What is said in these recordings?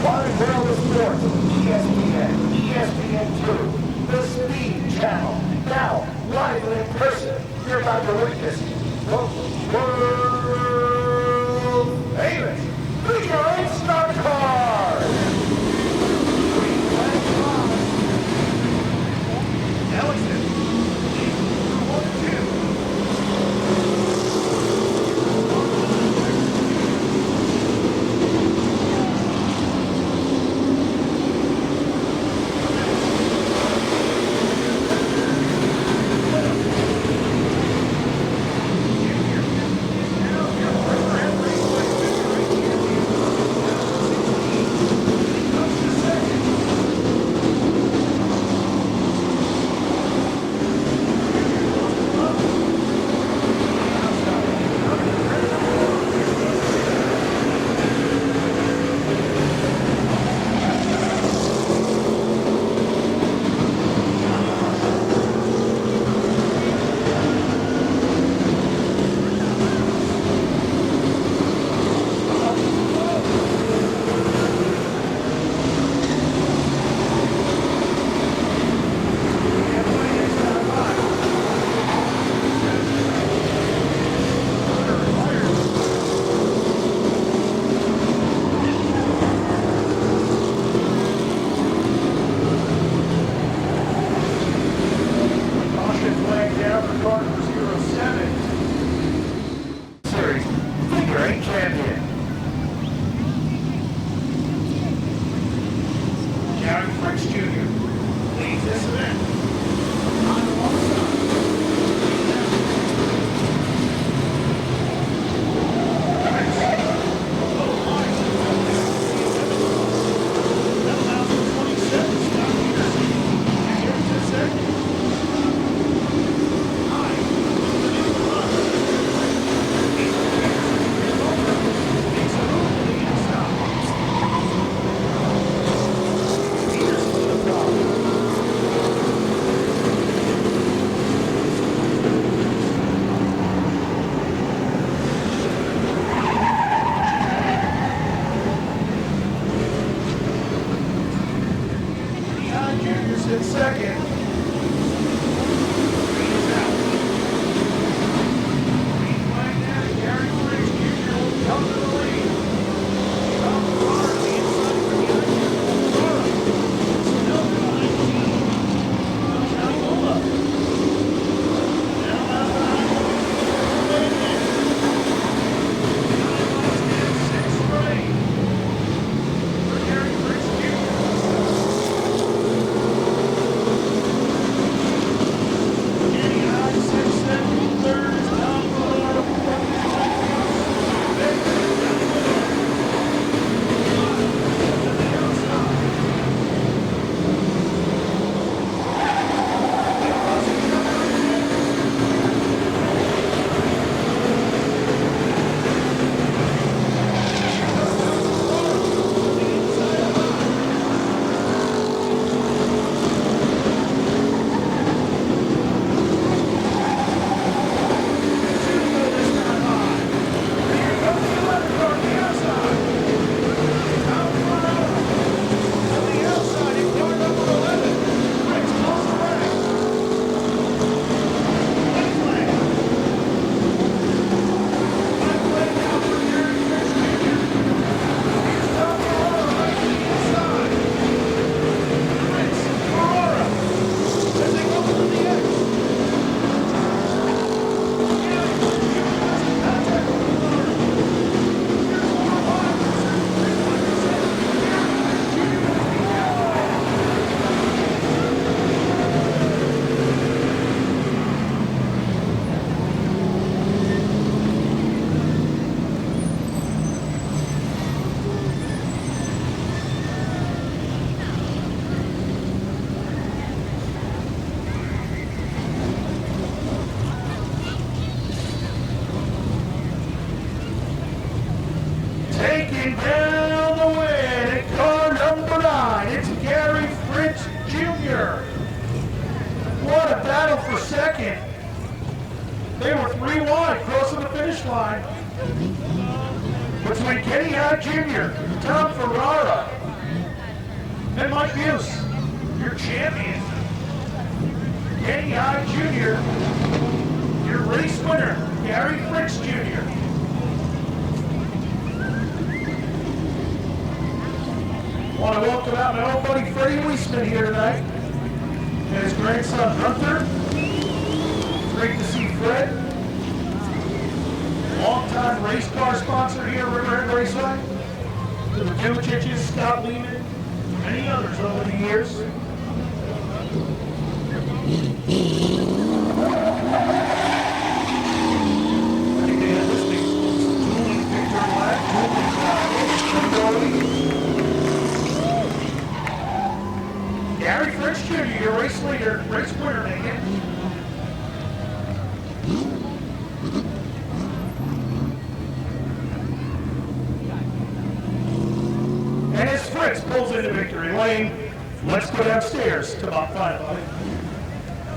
Find Wireless Sports, ESPN2, the Speed Channel. Now, live and in person, you're about to witness the world famous figure eight stock car. Ellison, 1-2. They were 3 wide, crossing the finish line. Between Kenny Hart Jr., Tom Ferrara, And Mike Buse, your champion. Kenny Hyde Jr., your race winner, Gary Fritz Jr. Want to welcome out my old buddy Freddie Weisman here tonight, and his grandson Hunter. Great to see Fred. Longtime race car sponsor here at Riverhead Raceway. To the Duviciches, Scott Lehman, many others over the years. Gary Fritz Jr., your race leader, race winner, again. And as Fritz pulls into victory lane, let's go downstairs to Mach 5, buddy.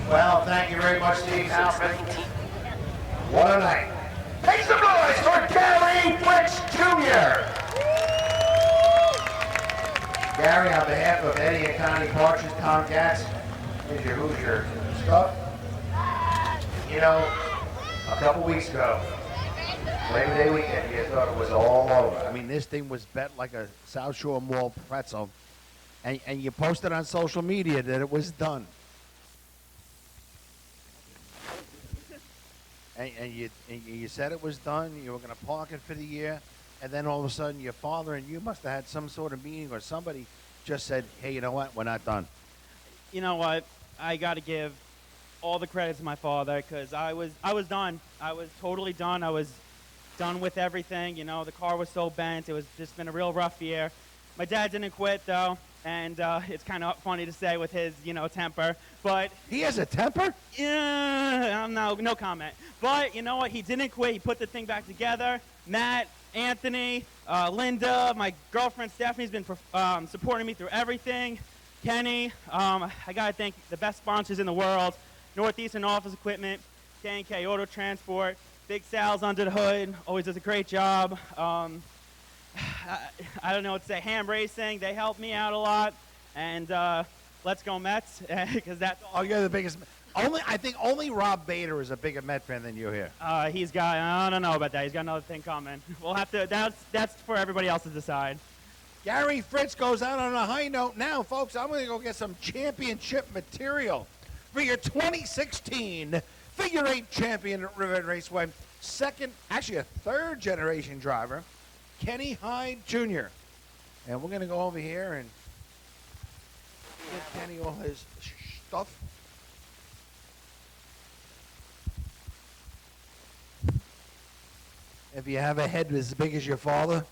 Well, thank you very much, Steve Halpin. What a night. Make some noise for Gary Fritz Jr. Gary, on behalf of Eddie and Connie Partridge, Tom Gatz, here's your Hoosier stuff. You know, a couple weeks ago, Labor Day weekend, you thought it was all over. I mean, this thing was bet like a South Shore Mall pretzel, and you posted on social media that it was done. And you said it was done, you were going to park it for the year, and then all of a sudden your father and you must have had some sort of meeting, or somebody just said, hey, you know what, we're not done. You know what, I got to give all the credit to my father, because I was done. I was totally done. I was done with everything. You know, the car was so bent. It was just been a real rough year. My dad didn't quit, though, and it's kind of funny to say with his, temper, but... He has a temper? Yeah, no comment. But you know what? He didn't quit. He put the thing back together. Matt, Anthony, Linda, my girlfriend Stephanie's been supporting me through everything. Kenny, I got to thank the best sponsors in the world. Northeastern Office Equipment, K&K Auto Transport, Big Sal's under the hood, always does a great job. I don't know what to say. Ham Racing, they helped me out a lot. And let's go Mets, because that's all. Oh, you're the biggest. I think only Rob Bader is a bigger Met fan than you here. He's got, I don't know about that. He's got another thing coming. We'll have to, that's for everybody else to decide. Gary Fritz goes out on a high note. Now, folks, I'm going to go get some championship material for your 2016 Figure 8 champion at Riverhead Raceway. A third generation driver, Kenny Hyde Jr. And we're going to go over here and give Kenny all his stuff. If you have a head as big as your father,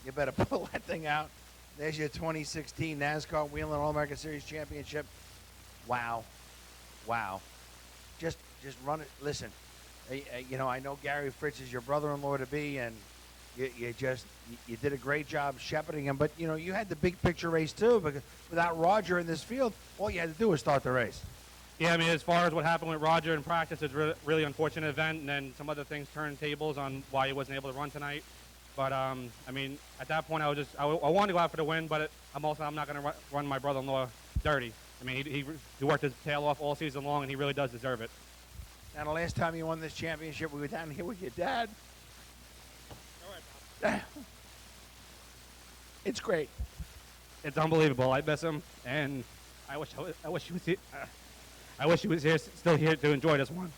you better pull that thing out. There's your 2016 NASCAR Whelen All-American Series Championship. Wow. Just run it. Listen, I know Gary Fritz is your brother-in-law to be, and you did a great job shepherding him. But, you had the big picture race, too, because without Roger in this field, all you had to do was start the race. Yeah, I mean, as far as what happened with Roger in practice, it's a really unfortunate event, and then some other things turned tables on why he wasn't able to run tonight. But, I mean, at that point, I wanted to go out for the win, but I'm not going to run my brother-in-law dirty. I mean, he worked his tail off all season long, and he really does deserve it. Now, the last time you won this championship, we were down here with your dad. All right, It's great. It's unbelievable. I miss him, and I wish he was here. I wish he was still here to enjoy this one.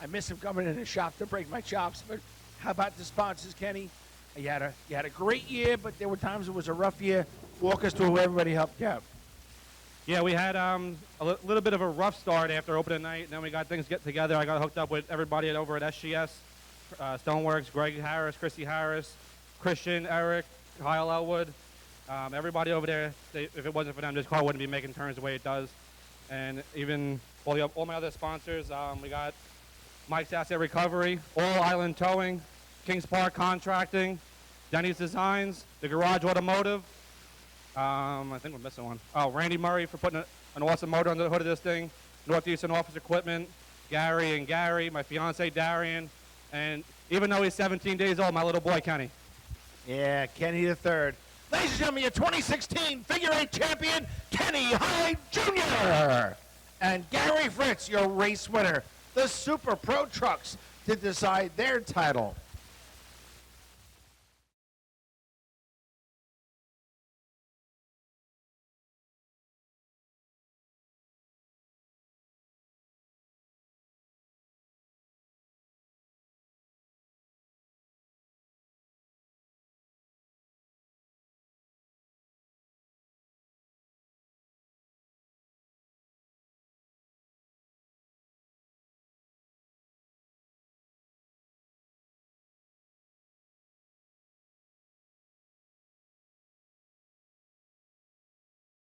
I miss him coming in the shop to break my chops. But how about the sponsors, Kenny? You had a great year, but there were times it was a rough year. Walk us through who everybody helped you out. Yeah, we had a little bit of a rough start after opening night, and then we got things get together. I got hooked up with everybody over at SGS, Stoneworks, Greg Harris, Chrissy Harris, Christian, Eric, Kyle Elwood. Everybody over there, if it wasn't for them, this car wouldn't be making turns the way it does. And even all my other sponsors, we got Mike's Asset Recovery, All Island Towing, Kings Park Contracting, Denny's Designs, The Garage Automotive. I think we're missing one. Oh, Randy Murray for putting an awesome motor under the hood of this thing. Northeastern Office Equipment, Gary, my fiance Darian, and even though he's 17 days old, my little boy Kenny. Yeah, Kenny the third. Ladies and gentlemen, your 2016 Figure 8 champion, Kenny Hyde Jr. And Gary Fritz, your race winner. The Super Pro Trucks to decide their title.